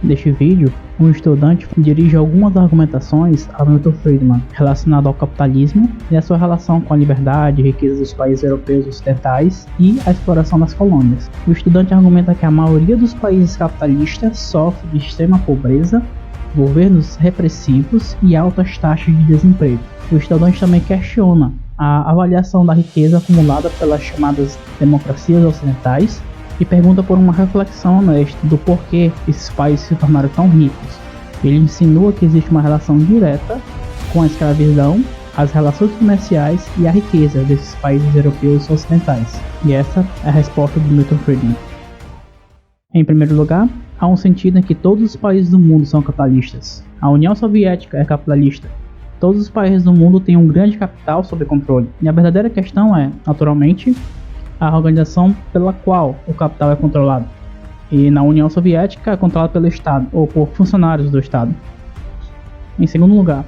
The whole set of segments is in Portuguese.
Neste vídeo, um estudante dirige algumas argumentações a Milton Friedman relacionado ao capitalismo e a sua relação com a liberdade e riqueza dos países europeus ocidentais e a exploração das colônias. O estudante argumenta que a maioria dos países capitalistas sofre de extrema pobreza, governos repressivos e altas taxas de desemprego. O estudante também questiona a avaliação da riqueza acumulada pelas chamadas democracias ocidentais e pergunta por uma reflexão honesta do porquê esses países se tornaram tão ricos. Ele insinua que existe uma relação direta com a escravidão, as relações comerciais e a riqueza desses países europeus ocidentais. E essa é a resposta do Milton Friedman. Em primeiro lugar, há um sentido em que todos os países do mundo são capitalistas. A União Soviética é capitalista. Todos os países do mundo têm um grande capital sob controle. E a verdadeira questão é, naturalmente, a organização pela qual o capital é controlado. E na União Soviética é controlado pelo Estado, ou por funcionários do Estado. Em segundo lugar,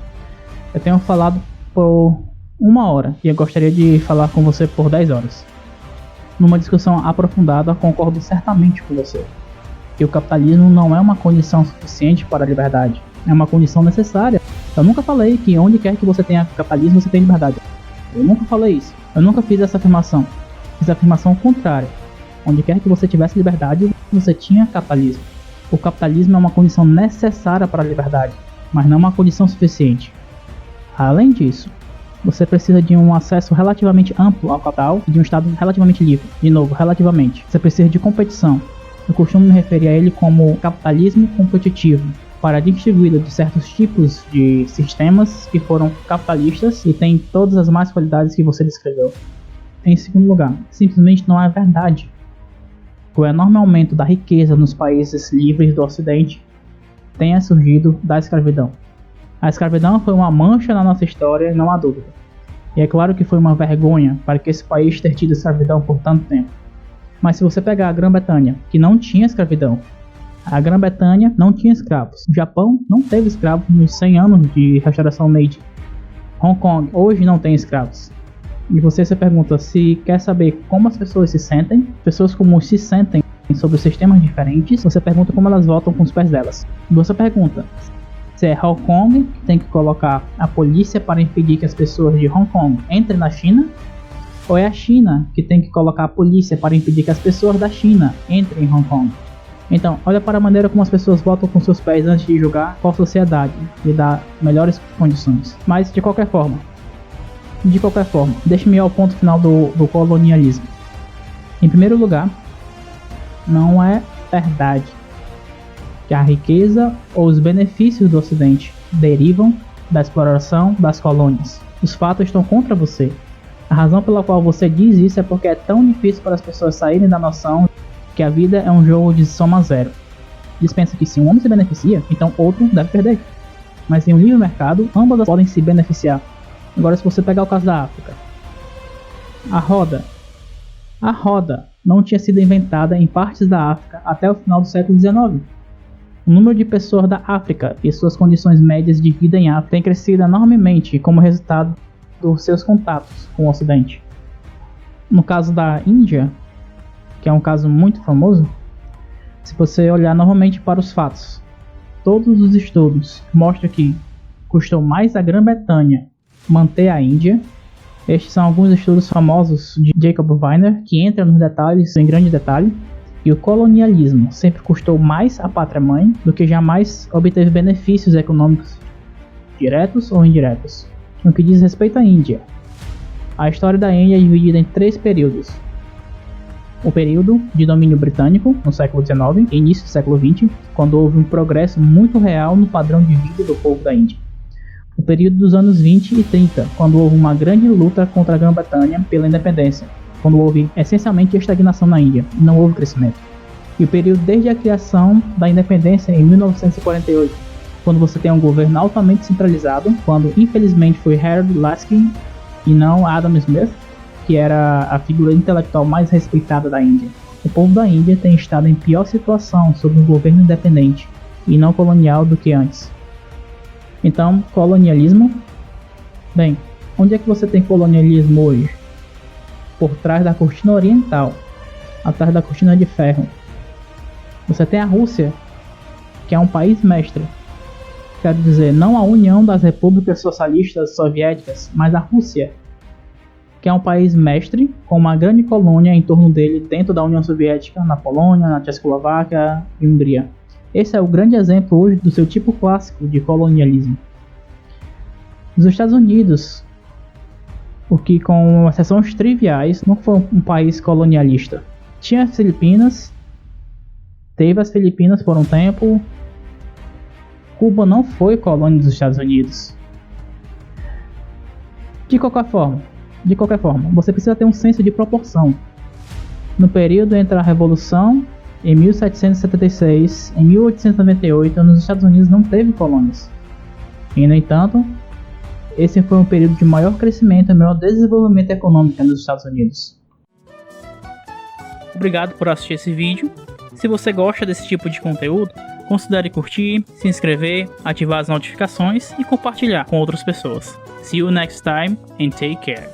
eu tenho falado por 1 hora e eu gostaria de falar com você por 10 horas. Numa discussão aprofundada, concordo certamente com você que o capitalismo não é uma condição suficiente para a liberdade, é uma condição necessária. Eu nunca falei que onde quer que você tenha capitalismo, você tem liberdade. Eu nunca falei isso. Eu nunca fiz essa afirmação. Fiz a afirmação contrária. Onde quer que você tivesse liberdade, você tinha capitalismo. O capitalismo é uma condição necessária para a liberdade, mas não uma condição suficiente. Além disso, você precisa de um acesso relativamente amplo ao capital e de um Estado relativamente livre. De novo, relativamente. Você precisa de competição. Eu costumo me referir a ele como capitalismo competitivo, para distinguir de certos tipos de sistemas que foram capitalistas e têm todas as más qualidades que você descreveu. Em segundo lugar, simplesmente não é verdade. O enorme aumento da riqueza nos países livres do Ocidente tenha surgido da escravidão. A escravidão foi uma mancha na nossa história, não há dúvida. E é claro que foi uma vergonha para que esse país ter tido escravidão por tanto tempo. Mas se você pegar a Grã-Bretanha, que não tinha escravidão, a Grã-Bretanha não tinha escravos. O Japão não teve escravos nos 100 anos de restauração Meiji. Hong Kong hoje não tem escravos. E você se pergunta se quer saber como as pessoas se sentem. Pessoas como se sentem sobre sistemas diferentes. Você pergunta como elas votam com os pés delas. Você pergunta se é Hong Kong que tem que colocar a polícia para impedir que as pessoas de Hong Kong entrem na China, ou é a China que tem que colocar a polícia para impedir que as pessoas da China entrem em Hong Kong. Então, olha para a maneira como as pessoas votam com seus pés antes de julgar qual sociedade lhe dá melhores condições. Mas de qualquer forma, deixe-me ir ao ponto final do colonialismo. Em primeiro lugar, não é verdade que a riqueza ou os benefícios do Ocidente derivam da exploração das colônias. Os fatos estão contra você. A razão pela qual você diz isso é porque é tão difícil para as pessoas saírem da noção que a vida é um jogo de soma zero. Eles pensam que se um homem se beneficia, então outro deve perder. Mas em um livre mercado, ambas podem se beneficiar. Agora, se você pegar o caso da África, a roda não tinha sido inventada em partes da África até o final do século XIX. O número de pessoas da África e suas condições médias de vida em África tem crescido enormemente como resultado dos seus contatos com o Ocidente. No caso da Índia, que é um caso muito famoso, se você olhar novamente para os fatos, todos os estudos mostram que custou mais a Grã-Bretanha manter a Índia. Estes são alguns estudos famosos de Jacob Weiner, que entra nos detalhes, em grande detalhe. E o colonialismo sempre custou mais a pátria-mãe do que jamais obteve benefícios econômicos diretos ou indiretos. No que diz respeito à Índia, a história da Índia é dividida em 3 períodos. O período de domínio britânico, no século XIX e início do século XX, quando houve um progresso muito real no padrão de vida do povo da Índia. O período dos anos 20 e 30, quando houve uma grande luta contra a Grã-Bretanha pela independência, quando houve essencialmente estagnação na Índia e não houve crescimento. E o período desde a criação da independência em 1948, quando você tem um governo altamente centralizado, quando infelizmente foi Harold Laskin e não Adam Smith, que era a figura intelectual mais respeitada da Índia. O povo da Índia tem estado em pior situação sob um governo independente e não colonial do que antes. Então, colonialismo? Bem, onde é que você tem colonialismo hoje? Por trás da cortina oriental, atrás da cortina de ferro. Você tem a Rússia, que é um país mestre. Quero dizer, não a União das Repúblicas Socialistas Soviéticas, mas a Rússia, que é um país mestre, com uma grande colônia em torno dele dentro da União Soviética, na Polônia, na Tchecoslováquia e Hungria. Esse é o grande exemplo hoje do seu tipo clássico de colonialismo. Os Estados Unidos, o que com exceções triviais, não foi um país colonialista. Tinha as Filipinas, teve as Filipinas por um tempo. Cuba não foi colônia dos Estados Unidos. De qualquer forma, você precisa ter um senso de proporção. No período entre a Revolução, em 1776 e 1898, nos Estados Unidos não teve colônias. E, no entanto, esse foi um período de maior crescimento e maior desenvolvimento econômico nos Estados Unidos. Obrigado por assistir esse vídeo. Se você gosta desse tipo de conteúdo, considere curtir, se inscrever, ativar as notificações e compartilhar com outras pessoas. See you next time and take care.